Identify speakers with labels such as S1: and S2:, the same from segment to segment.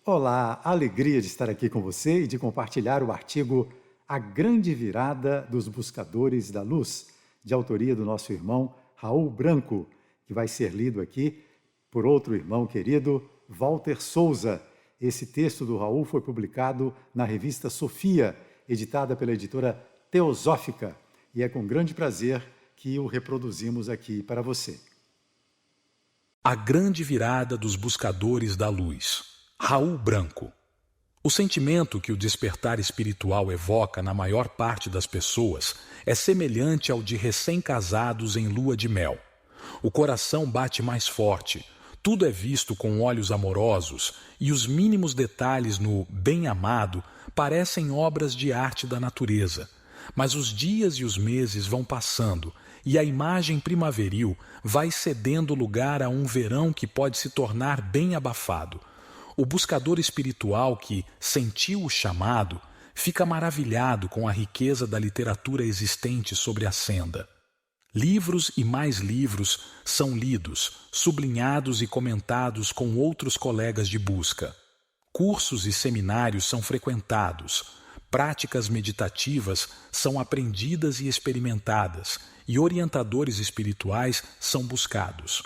S1: Olá, alegria de estar aqui com você e de compartilhar o artigo A Grande Virada dos Buscadores da Luz, de autoria do nosso irmão Raul Branco, que vai ser lido aqui por outro irmão querido, Walter Souza. Esse texto do Raul foi publicado na revista Sofia, editada pela editora Teosófica, e é com grande prazer que o reproduzimos aqui para você.
S2: A Grande Virada dos Buscadores da Luz, Raul Branco. O sentimento que o despertar espiritual evoca na maior parte das pessoas é semelhante ao de recém-casados em lua de mel. O coração bate mais forte, tudo é visto com olhos amorosos e os mínimos detalhes no bem-amado parecem obras de arte da natureza. Mas os dias e os meses vão passando e a imagem primaveril vai cedendo lugar a um verão que pode se tornar bem abafado. O buscador espiritual que sentiu o chamado fica maravilhado com a riqueza da literatura existente sobre a senda. Livros e mais livros são lidos, sublinhados e comentados com outros colegas de busca. Cursos e seminários são frequentados, práticas meditativas são aprendidas e experimentadas, e orientadores espirituais são buscados.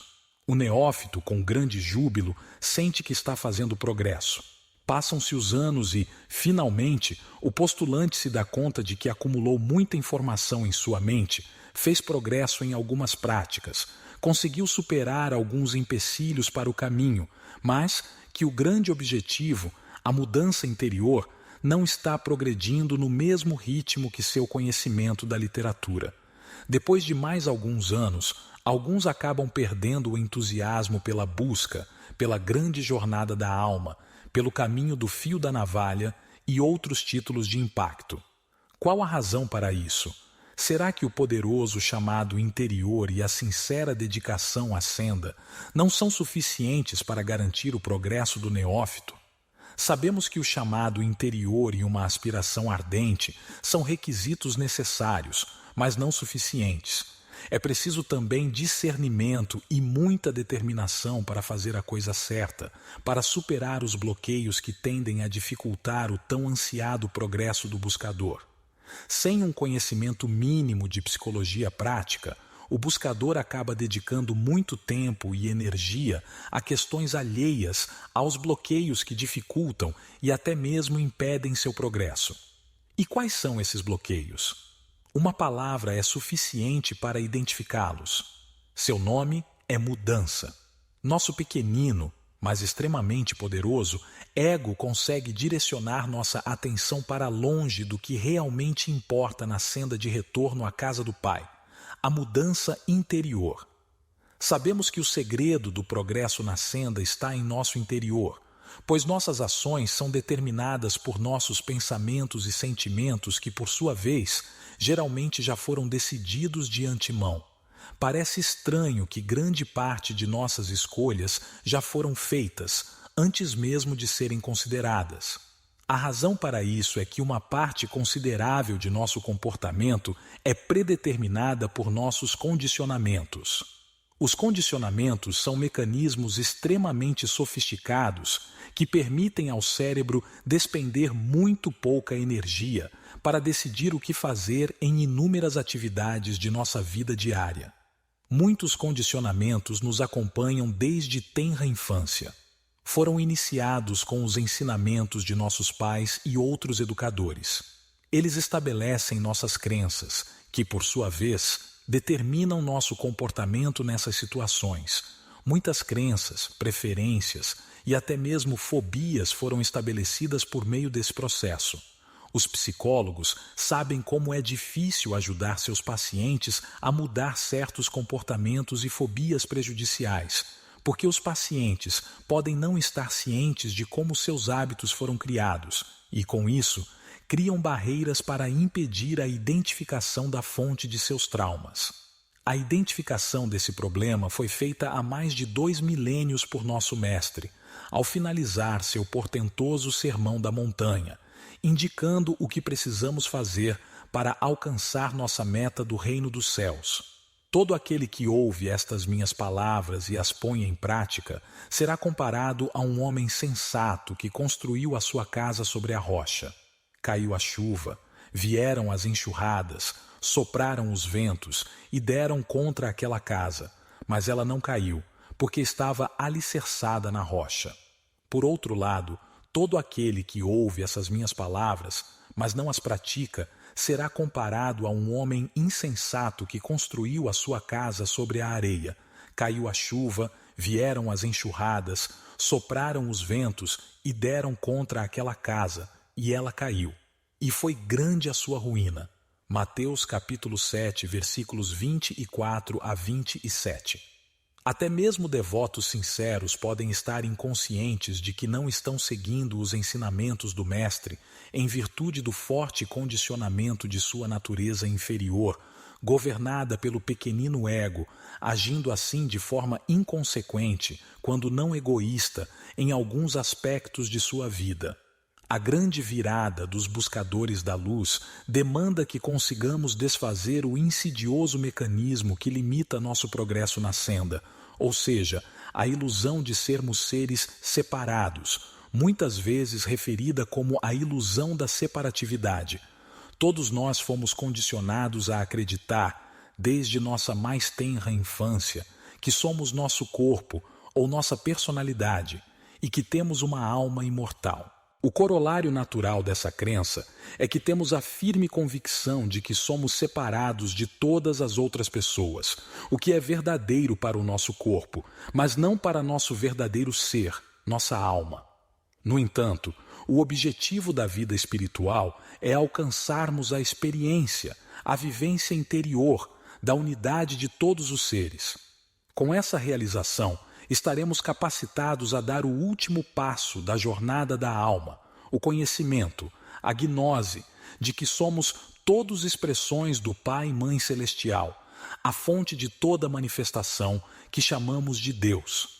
S2: O neófito, com grande júbilo, sente que está fazendo progresso. Passam-se os anos e, finalmente, o postulante se dá conta de que acumulou muita informação em sua mente, fez progresso em algumas práticas, conseguiu superar alguns empecilhos para o caminho, mas que o grande objetivo, a mudança interior, não está progredindo no mesmo ritmo que seu conhecimento da literatura. Depois de mais alguns anos, alguns acabam perdendo o entusiasmo pela busca, pela grande jornada da alma, pelo caminho do fio da navalha e outros títulos de impacto. Qual a razão para isso? Será que o poderoso chamado interior e a sincera dedicação à senda não são suficientes para garantir o progresso do neófito? Sabemos que o chamado interior e uma aspiração ardente são requisitos necessários, mas não suficientes. É preciso também discernimento e muita determinação para fazer a coisa certa, para superar os bloqueios que tendem a dificultar o tão ansiado progresso do buscador. Sem um conhecimento mínimo de psicologia prática, o buscador acaba dedicando muito tempo e energia a questões alheias aos bloqueios que dificultam e até mesmo impedem seu progresso. E quais são esses bloqueios? Uma palavra é suficiente para identificá-los. Seu nome é mudança. Nosso pequenino, mas extremamente poderoso, ego consegue direcionar nossa atenção para longe do que realmente importa na senda de retorno à casa do Pai, a mudança interior. Sabemos que o segredo do progresso na senda está em nosso interior, pois nossas ações são determinadas por nossos pensamentos e sentimentos que, por sua vez, geralmente já foram decididos de antemão. Parece estranho que grande parte de nossas escolhas já foram feitas, antes mesmo de serem consideradas. A razão para isso é que uma parte considerável de nosso comportamento é predeterminada por nossos condicionamentos. Os condicionamentos são mecanismos extremamente sofisticados que permitem ao cérebro despender muito pouca energia para decidir o que fazer em inúmeras atividades de nossa vida diária. Muitos condicionamentos nos acompanham desde tenra infância. Foram iniciados com os ensinamentos de nossos pais e outros educadores. Eles estabelecem nossas crenças, que, por sua vez, determinam nosso comportamento nessas situações. Muitas crenças, preferências e até mesmo fobias foram estabelecidas por meio desse processo. Os psicólogos sabem como é difícil ajudar seus pacientes a mudar certos comportamentos e fobias prejudiciais, porque os pacientes podem não estar cientes de como seus hábitos foram criados e, com isso, criam barreiras para impedir a identificação da fonte de seus traumas. A identificação desse problema foi feita há mais de 2 milênios por nosso mestre, ao finalizar seu portentoso Sermão da Montanha, indicando o que precisamos fazer para alcançar nossa meta do reino dos céus. Todo aquele que ouve estas minhas palavras e as põe em prática será comparado a um homem sensato que construiu a sua casa sobre a rocha. Caiu a chuva, vieram as enxurradas, sopraram os ventos e deram contra aquela casa, mas ela não caiu, porque estava alicerçada na rocha. Por outro lado, todo aquele que ouve essas minhas palavras, mas não as pratica, será comparado a um homem insensato que construiu a sua casa sobre a areia. Caiu a chuva, vieram as enxurradas, sopraram os ventos e deram contra aquela casa, e ela caiu. E foi grande a sua ruína. Mateus capítulo 7, versículos 24 a 27. Até mesmo devotos sinceros podem estar inconscientes de que não estão seguindo os ensinamentos do Mestre em virtude do forte condicionamento de sua natureza inferior, governada pelo pequenino ego, agindo assim de forma inconsequente, quando não egoísta, em alguns aspectos de sua vida. A grande virada dos buscadores da luz demanda que consigamos desfazer o insidioso mecanismo que limita nosso progresso na senda, ou seja, a ilusão de sermos seres separados, muitas vezes referida como a ilusão da separatividade. Todos nós fomos condicionados a acreditar, desde nossa mais tenra infância, que somos nosso corpo ou nossa personalidade e que temos uma alma imortal. O corolário natural dessa crença é que temos a firme convicção de que somos separados de todas as outras pessoas, o que é verdadeiro para o nosso corpo, mas não para nosso verdadeiro ser, nossa alma. No entanto, o objetivo da vida espiritual é alcançarmos a experiência, a vivência interior da unidade de todos os seres. Com essa realização, estaremos capacitados a dar o último passo da jornada da alma, o conhecimento, a gnose de que somos todos expressões do Pai e Mãe Celestial, a fonte de toda manifestação que chamamos de Deus.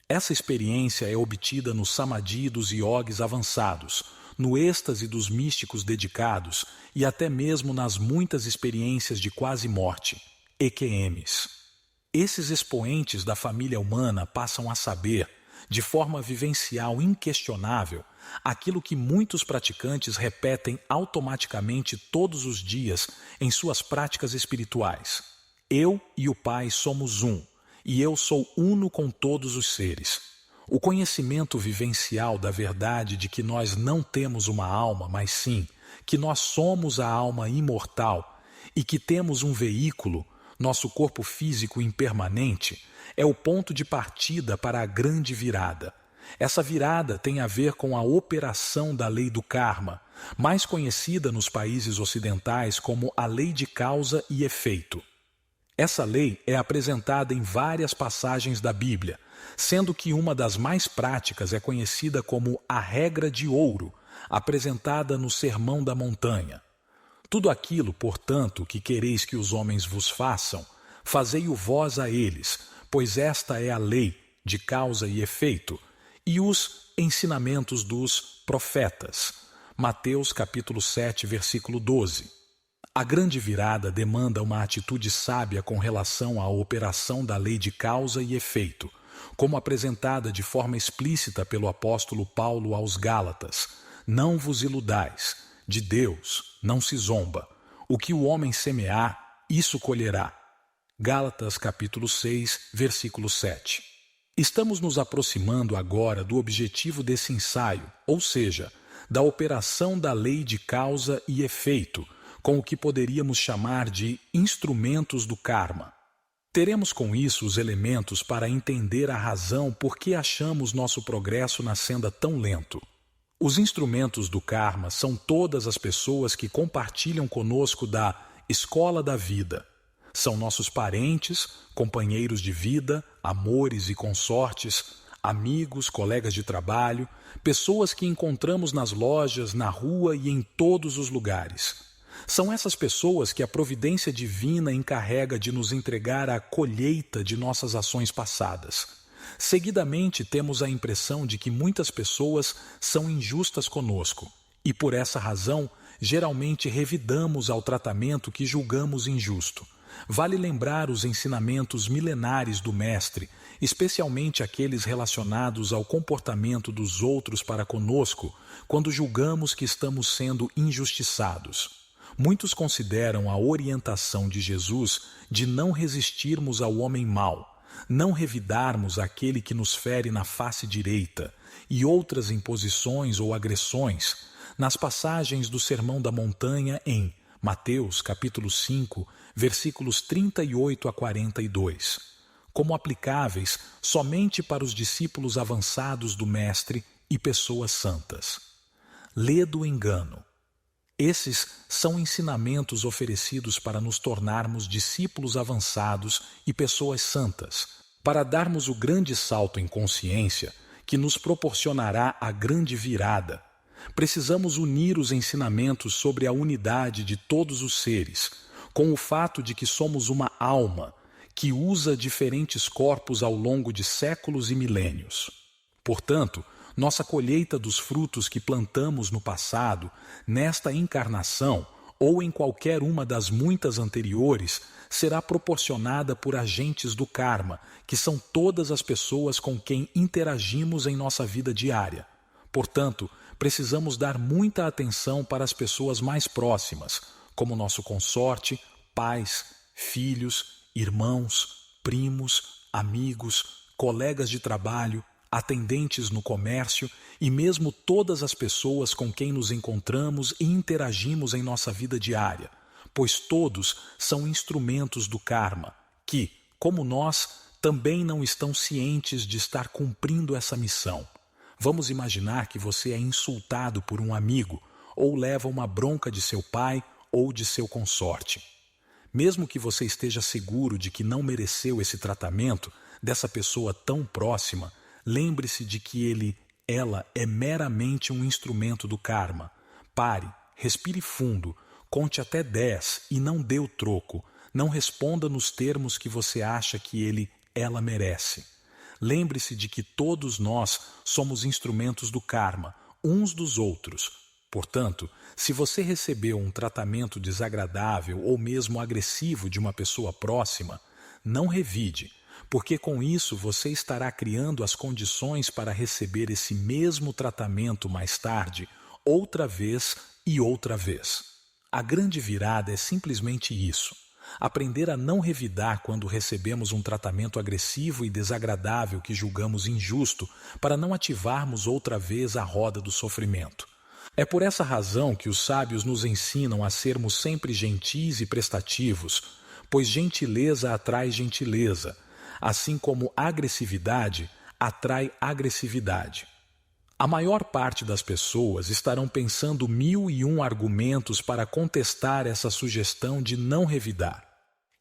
S2: Essa experiência é obtida no samadhi dos iogues avançados, no êxtase dos místicos dedicados e até mesmo nas muitas experiências de quase morte, EQMs. Esses expoentes da família humana passam a saber, de forma vivencial inquestionável, aquilo que muitos praticantes repetem automaticamente todos os dias em suas práticas espirituais. Eu e o Pai somos um, e eu sou uno com todos os seres. O conhecimento vivencial da verdade de que nós não temos uma alma, mas sim, que nós somos a alma imortal e que temos um veículo, nosso corpo físico impermanente, é o ponto de partida para a grande virada. Essa virada tem a ver com a operação da lei do karma, mais conhecida nos países ocidentais como a lei de causa e efeito. Essa lei é apresentada em várias passagens da Bíblia, sendo que uma das mais práticas é conhecida como a regra de ouro, apresentada no Sermão da Montanha. Tudo aquilo, portanto, que quereis que os homens vos façam, fazei-o vós a eles, pois esta é a lei de causa e efeito, e os ensinamentos dos profetas. Mateus capítulo 7, versículo 12. A grande virada demanda uma atitude sábia com relação à operação da lei de causa e efeito, como apresentada de forma explícita pelo apóstolo Paulo aos Gálatas. Não vos iludais. De Deus não se zomba. O que o homem semear, isso colherá. Gálatas capítulo 6, versículo 7. Estamos nos aproximando agora do objetivo desse ensaio, ou seja, da operação da lei de causa e efeito, com o que poderíamos chamar de instrumentos do karma. Teremos com isso os elementos para entender a razão por que achamos nosso progresso na senda tão lento. Os instrumentos do karma são todas as pessoas que compartilham conosco da escola da vida. São nossos parentes, companheiros de vida, amores e consortes, amigos, colegas de trabalho, pessoas que encontramos nas lojas, na rua e em todos os lugares. São essas pessoas que a providência divina encarrega de nos entregar a colheita de nossas ações passadas. Seguidamente, temos a impressão de que muitas pessoas são injustas conosco e, por essa razão, geralmente revidamos ao tratamento que julgamos injusto. Vale lembrar os ensinamentos milenares do Mestre, especialmente aqueles relacionados ao comportamento dos outros para conosco, quando julgamos que estamos sendo injustiçados. Muitos consideram a orientação de Jesus de não resistirmos ao homem mau, não revidarmos aquele que nos fere na face direita e outras imposições ou agressões nas passagens do Sermão da Montanha em Mateus capítulo 5, versículos 38 a 42, como aplicáveis somente para os discípulos avançados do Mestre e pessoas santas. Lê do engano. Esses são ensinamentos oferecidos para nos tornarmos discípulos avançados e pessoas santas, para darmos o grande salto em consciência que nos proporcionará a grande virada. Precisamos unir os ensinamentos sobre a unidade de todos os seres, com o fato de que somos uma alma que usa diferentes corpos ao longo de séculos e milênios. Portanto, nossa colheita dos frutos que plantamos no passado, nesta encarnação ou em qualquer uma das muitas anteriores, será proporcionada por agentes do karma, que são todas as pessoas com quem interagimos em nossa vida diária. Portanto, precisamos dar muita atenção para as pessoas mais próximas, como nosso consorte, pais, filhos, irmãos, primos, amigos, colegas de trabalho, atendentes no comércio e mesmo todas as pessoas com quem nos encontramos e interagimos em nossa vida diária, pois todos são instrumentos do karma, que, como nós, também não estão cientes de estar cumprindo essa missão. Vamos imaginar que você é insultado por um amigo ou leva uma bronca de seu pai ou de seu consorte. Mesmo que você esteja seguro de que não mereceu esse tratamento dessa pessoa tão próxima, lembre-se de que ela é meramente um instrumento do karma. Pare, respire fundo, conte até 10 e não dê o troco. Não responda nos termos que você acha que ela merece. Lembre-se de que todos nós somos instrumentos do karma, uns dos outros. Portanto, se você recebeu um tratamento desagradável ou mesmo agressivo de uma pessoa próxima, não revide, porque com isso você estará criando as condições para receber esse mesmo tratamento mais tarde, outra vez e outra vez. A grande virada é simplesmente isso: aprender a não revidar quando recebemos um tratamento agressivo e desagradável que julgamos injusto, para não ativarmos outra vez a roda do sofrimento. É por essa razão que os sábios nos ensinam a sermos sempre gentis e prestativos, pois gentileza atrai gentileza, assim como agressividade atrai agressividade. A maior parte das pessoas estarão pensando 1001 argumentos para contestar essa sugestão de não revidar.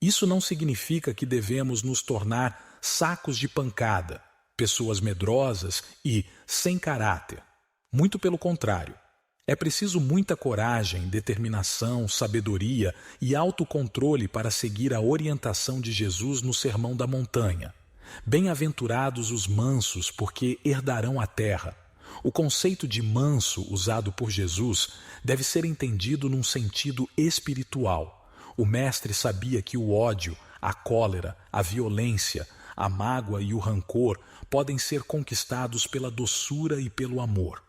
S2: Isso não significa que devemos nos tornar sacos de pancada, pessoas medrosas e sem caráter. Muito pelo contrário. É preciso muita coragem, determinação, sabedoria e autocontrole para seguir a orientação de Jesus no Sermão da Montanha. Bem-aventurados os mansos, porque herdarão a terra. O conceito de manso usado por Jesus deve ser entendido num sentido espiritual. O Mestre sabia que o ódio, a cólera, a violência, a mágoa e o rancor podem ser conquistados pela doçura e pelo amor.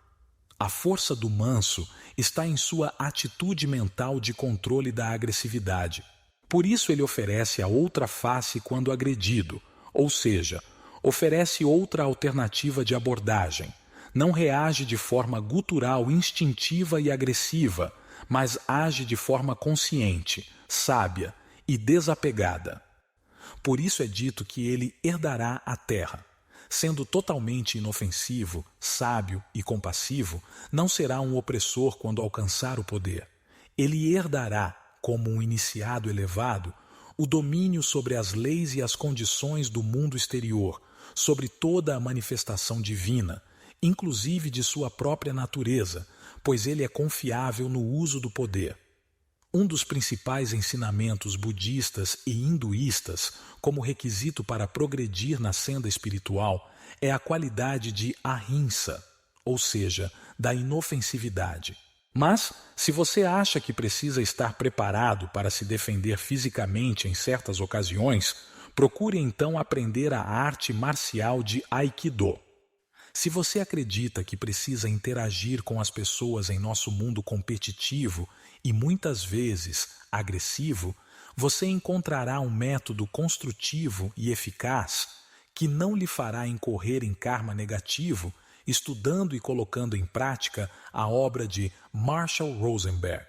S2: A força do manso está em sua atitude mental de controle da agressividade. Por isso ele oferece a outra face quando agredido, ou seja, oferece outra alternativa de abordagem. Não reage de forma gutural, instintiva e agressiva, mas age de forma consciente, sábia e desapegada. Por isso é dito que ele herdará a terra. Sendo totalmente inofensivo, sábio e compassivo, não será um opressor quando alcançar o poder. Ele herdará, como um iniciado elevado, o domínio sobre as leis e as condições do mundo exterior, sobre toda a manifestação divina, inclusive de sua própria natureza, pois ele é confiável no uso do poder. Um dos principais ensinamentos budistas e hinduístas, como requisito para progredir na senda espiritual, é a qualidade de ahimsa, ou seja, da inofensividade. Mas, se você acha que precisa estar preparado para se defender fisicamente em certas ocasiões, procure então aprender a arte marcial de Aikido. Se você acredita que precisa interagir com as pessoas em nosso mundo competitivo e muitas vezes agressivo, você encontrará um método construtivo e eficaz que não lhe fará incorrer em karma negativo, estudando e colocando em prática a obra de Marshall Rosenberg,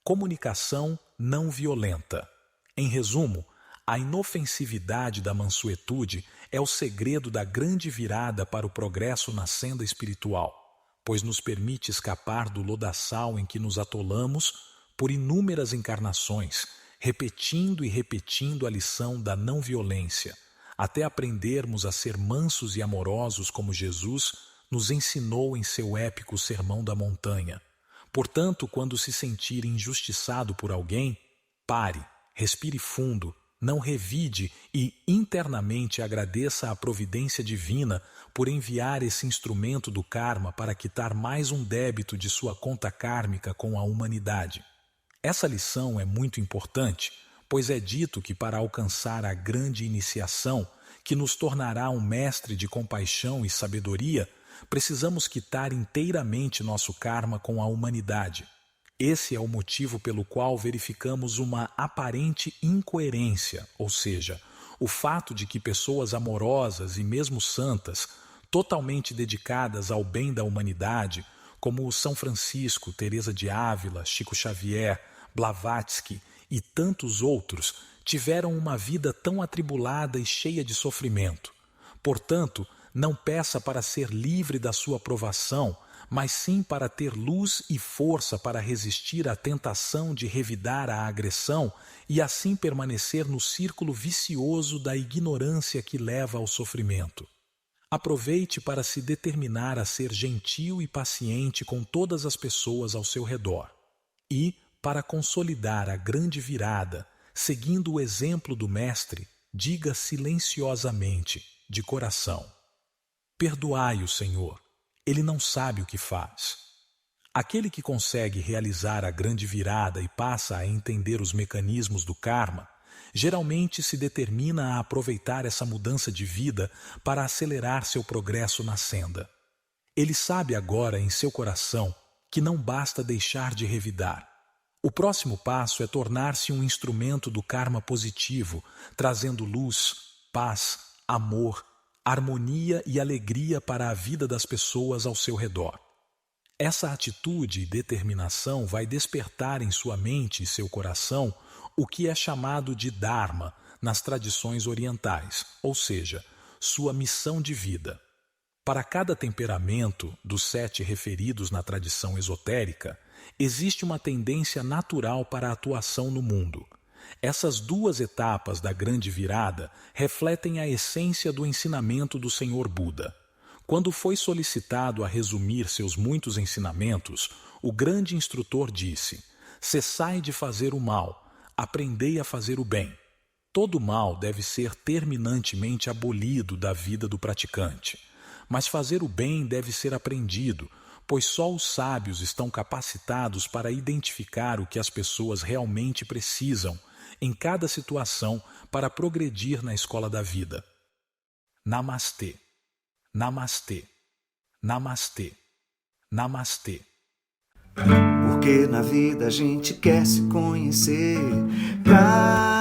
S2: Comunicação Não Violenta. Em resumo, a inofensividade da mansuetude é o segredo da grande virada para o progresso na senda espiritual, pois nos permite escapar do lodaçal em que nos atolamos por inúmeras encarnações, repetindo e repetindo a lição da não violência, até aprendermos a ser mansos e amorosos como Jesus nos ensinou em seu épico Sermão da Montanha. Portanto, quando se sentir injustiçado por alguém, pare, respire fundo, não revide e internamente agradeça a providência divina por enviar esse instrumento do karma para quitar mais um débito de sua conta kármica com a humanidade. Essa lição é muito importante, pois é dito que para alcançar a grande iniciação, que nos tornará um mestre de compaixão e sabedoria, precisamos quitar inteiramente nosso karma com a humanidade. Esse é o motivo pelo qual verificamos uma aparente incoerência, ou seja, o fato de que pessoas amorosas e mesmo santas, totalmente dedicadas ao bem da humanidade, como São Francisco, Teresa de Ávila, Chico Xavier, Blavatsky e tantos outros, tiveram uma vida tão atribulada e cheia de sofrimento. Portanto, não peça para ser livre da sua provação, mas sim para ter luz e força para resistir à tentação de revidar a agressão e assim permanecer no círculo vicioso da ignorância que leva ao sofrimento. Aproveite para se determinar a ser gentil e paciente com todas as pessoas ao seu redor. E, para consolidar a grande virada, seguindo o exemplo do Mestre, diga silenciosamente, de coração: perdoai o Senhor, ele não sabe o que faz. Aquele que consegue realizar a grande virada e passa a entender os mecanismos do karma, geralmente se determina a aproveitar essa mudança de vida para acelerar seu progresso na senda. Ele sabe agora em seu coração que não basta deixar de revidar. O próximo passo é tornar-se um instrumento do karma positivo, trazendo luz, paz, amor, harmonia e alegria para a vida das pessoas ao seu redor. Essa atitude e determinação vai despertar em sua mente e seu coração o que é chamado de Dharma nas tradições orientais, ou seja, sua missão de vida. Para cada temperamento dos 7 referidos na tradição esotérica, existe uma tendência natural para a atuação no mundo. Essas 2 etapas da grande virada refletem a essência do ensinamento do Senhor Buda. Quando foi solicitado a resumir seus muitos ensinamentos, o grande instrutor disse: cessai de fazer o mal, aprendei a fazer o bem. Todo mal deve ser terminantemente abolido da vida do praticante, mas fazer o bem deve ser aprendido, pois só os sábios estão capacitados para identificar o que as pessoas realmente precisam em cada situação para progredir na escola da vida. Namastê, namastê, namastê, namastê.
S3: Porque na vida a gente quer se conhecer pra